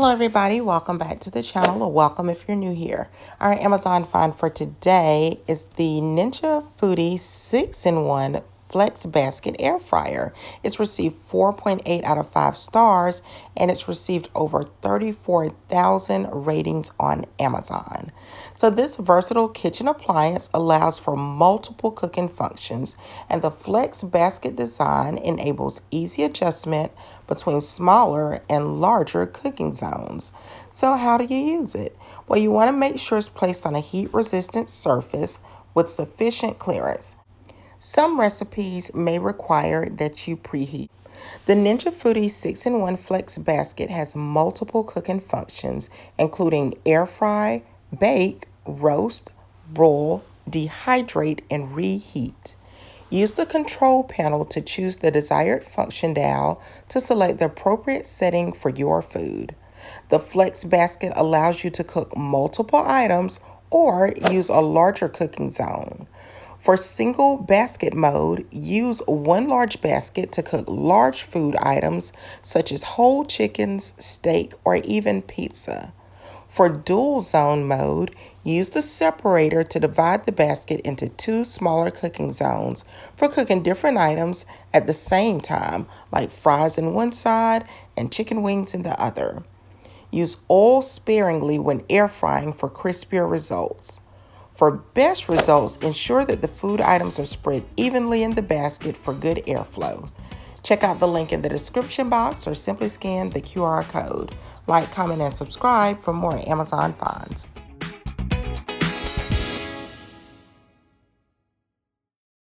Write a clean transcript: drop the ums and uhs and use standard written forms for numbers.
Hello everybody, welcome back to the channel, or welcome if you're new here. Our Amazon find for today is the Ninja Foodi 6-in-1 FlexBasket Air Fryer. It's received 4.8 out of 5 stars and it's received over 34,000 ratings on Amazon. So this versatile kitchen appliance allows for multiple cooking functions, and the FlexBasket design enables easy adjustment between smaller and larger cooking zones. So how do you use it? Well, you want to make sure it's placed on a heat-resistant surface with sufficient clearance. Some recipes may require that you preheat. The Ninja Foodi 6-in-1 FlexBasket has multiple cooking functions, including air fry, bake, roast, broil, dehydrate, and reheat. Use the control panel to choose the desired function dial to select the appropriate setting for your food. The FlexBasket allows you to cook multiple items or use a larger cooking zone. For single basket mode, use one large basket to cook large food items such as whole chickens, steak, or even pizza. For dual zone mode, use the separator to divide the basket into two smaller cooking zones for cooking different items at the same time, like fries in one side and chicken wings in the other. Use oil sparingly when air frying for crispier results. For best results, ensure that the food items are spread evenly in the basket for good airflow. Check out the link in the description box or simply scan the QR code. Like, comment, and subscribe for more Amazon finds.